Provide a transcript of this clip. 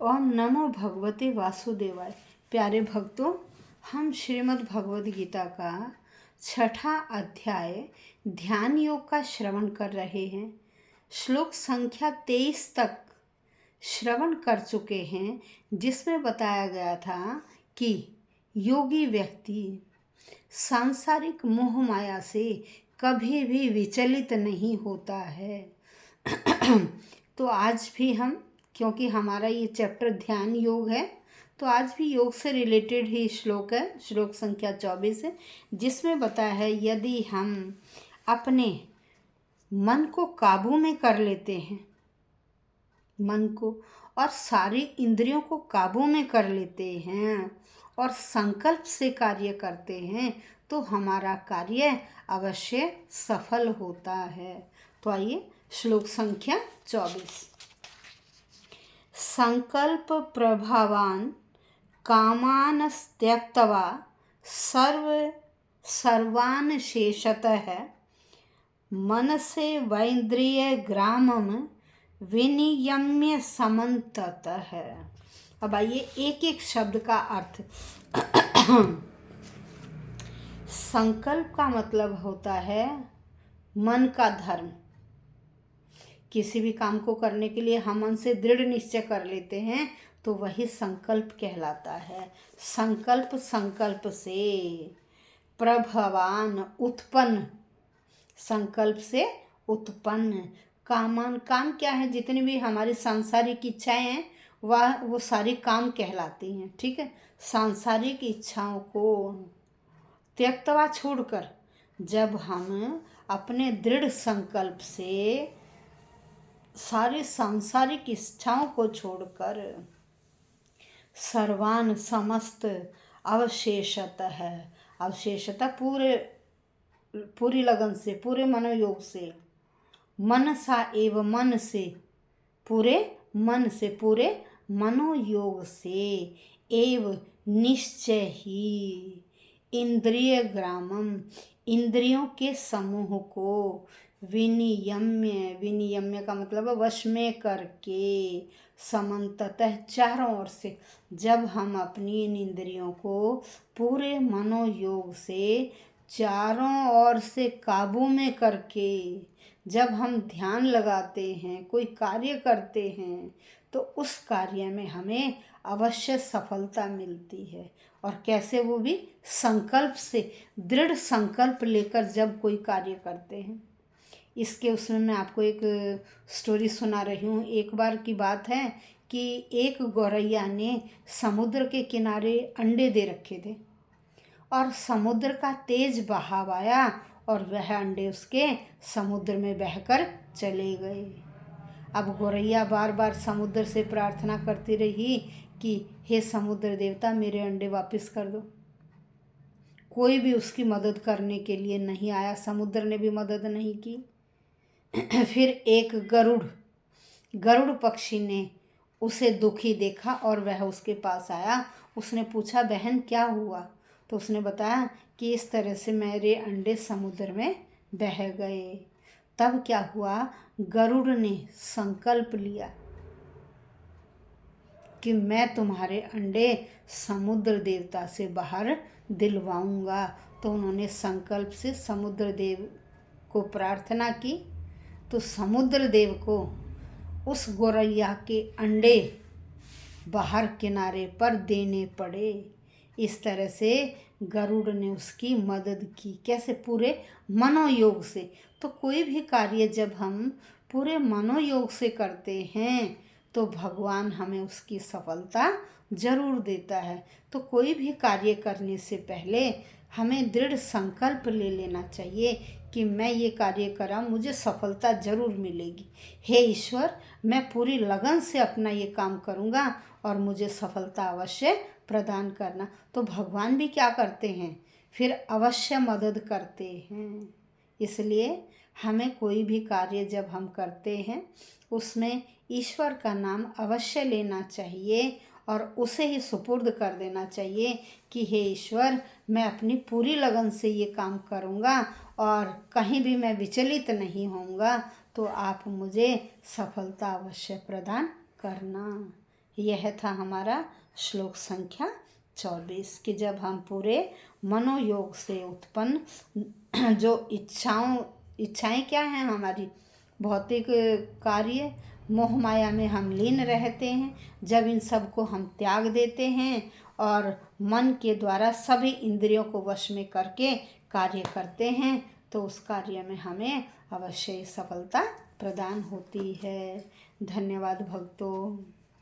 ओम नमो भगवते वासुदेवाय। प्यारे भक्तों, हम श्रीमद् भगवद गीता का 6ठा अध्याय ध्यान योग का श्रवण कर रहे हैं। श्लोक संख्या 23 तक श्रवण कर चुके हैं, जिसमें बताया गया था कि योगी व्यक्ति सांसारिक मोह माया से कभी भी विचलित नहीं होता है। तो आज भी हम, क्योंकि हमारा ये चैप्टर ध्यान योग है, तो आज भी योग से रिलेटेड ही श्लोक है। श्लोक संख्या 24 है, जिसमें बताया है यदि हम अपने मन को काबू में कर लेते हैं, मन को और सारी इंद्रियों को काबू में कर लेते हैं और संकल्प से कार्य करते हैं, तो हमारा कार्य अवश्य सफल होता है। तो आइए श्लोक संख्या 24। संकल्प प्रभावान कामान त्यक्त्वा सर्वान् शेषतः मनसे वैन्द्रिय ग्रामम विनियम्य समन्ततः। अब आइए एक एक शब्द का अर्थ। संकल्प का मतलब होता है मन का धर्म। किसी भी काम को करने के लिए हम मन से दृढ़ निश्चय कर लेते हैं, तो वही संकल्प कहलाता है। संकल्प से प्रभवान उत्पन्न, संकल्प से उत्पन्न कामान, काम क्या है, जितनी भी हमारी सांसारिक इच्छाएं हैं वो सारी काम कहलाती हैं। ठीक है, सांसारिक इच्छाओं को त्यक्त्वा छोड़कर जब हम अपने दृढ़ संकल्प से सारी सांसारिक इच्छाओं को छोड़कर सर्वान समस्त अवशेषतः, अवशेषतः पूरी लगन से, पूरे मनोयोग से, मनसा एव मन से, पूरे मन से, पूरे मनोयोग से, एव निश्चय ही इंद्रिय ग्रामम, इंद्रियों के समूह को विनियम्य, विनियम्य का मतलब वश में करके, समन्ततः चारों ओर से, जब हम अपनी इन इंद्रियों को पूरे मनोयोग से चारों ओर से काबू में करके जब हम ध्यान लगाते हैं, कोई कार्य करते हैं, तो उस कार्य में हमें अवश्य सफलता मिलती है। और कैसे, वो भी संकल्प से, दृढ़ संकल्प लेकर जब कोई कार्य करते हैं। इसके उसमें मैं आपको एक स्टोरी सुना रही हूँ। एक बार की बात है कि एक गौरैया ने समुद्र के किनारे अंडे दे रखे थे और समुद्र का तेज बहाव आया और वह अंडे उसके समुद्र में बहकर चले गए। अब गौरैया बार बार समुद्र से प्रार्थना करती रही कि हे समुद्र देवता, मेरे अंडे वापस कर दो। कोई भी उसकी मदद करने के लिए नहीं आया, समुद्र ने भी मदद नहीं की। फिर एक गरुड़ पक्षी ने उसे दुखी देखा और वह उसके पास आया। उसने पूछा, बहन क्या हुआ? तो उसने बताया कि इस तरह से मेरे अंडे समुद्र में बह गए। तब क्या हुआ, गरुड़ ने संकल्प लिया कि मैं तुम्हारे अंडे समुद्र देवता से बाहर दिलवाऊंगा। तो उन्होंने संकल्प से समुद्र देव को प्रार्थना की, तो समुद्र देव को उस गौरैया के अंडे बाहर किनारे पर देने पड़े। इस तरह से गरुड़ ने उसकी मदद की। कैसे? पूरे मनोयोग से। तो कोई भी कार्य जब हम पूरे मनोयोग से करते हैं, तो भगवान हमें उसकी सफलता जरूर देता है। तो कोई भी कार्य करने से पहले हमें दृढ़ संकल्प ले लेना चाहिए कि मैं ये कार्य करा, मुझे सफलता जरूर मिलेगी। हे ईश्वर, मैं पूरी लगन से अपना ये काम करूँगा और मुझे सफलता अवश्य प्रदान करना। तो भगवान भी क्या करते हैं, फिर अवश्य मदद करते हैं। इसलिए हमें कोई भी कार्य जब हम करते हैं, उसमें ईश्वर का नाम अवश्य लेना चाहिए और उसे ही सुपुर्द कर देना चाहिए कि हे ईश्वर, मैं अपनी पूरी लगन से ये काम करूँगा और कहीं भी मैं विचलित नहीं होऊंगा, तो आप मुझे सफलता अवश्य प्रदान करना। यह था हमारा श्लोक संख्या 24 कि जब हम पूरे मनोयोग से उत्पन्न जो इच्छाएं क्या हैं, हमारी भौतिक कार्य मोह माया में हम लीन रहते हैं, जब इन सब को हम त्याग देते हैं और मन के द्वारा सभी इंद्रियों को वश में करके कार्य करते हैं, तो उस कार्य में हमें अवश्य सफलता प्रदान होती है। धन्यवाद भक्तों।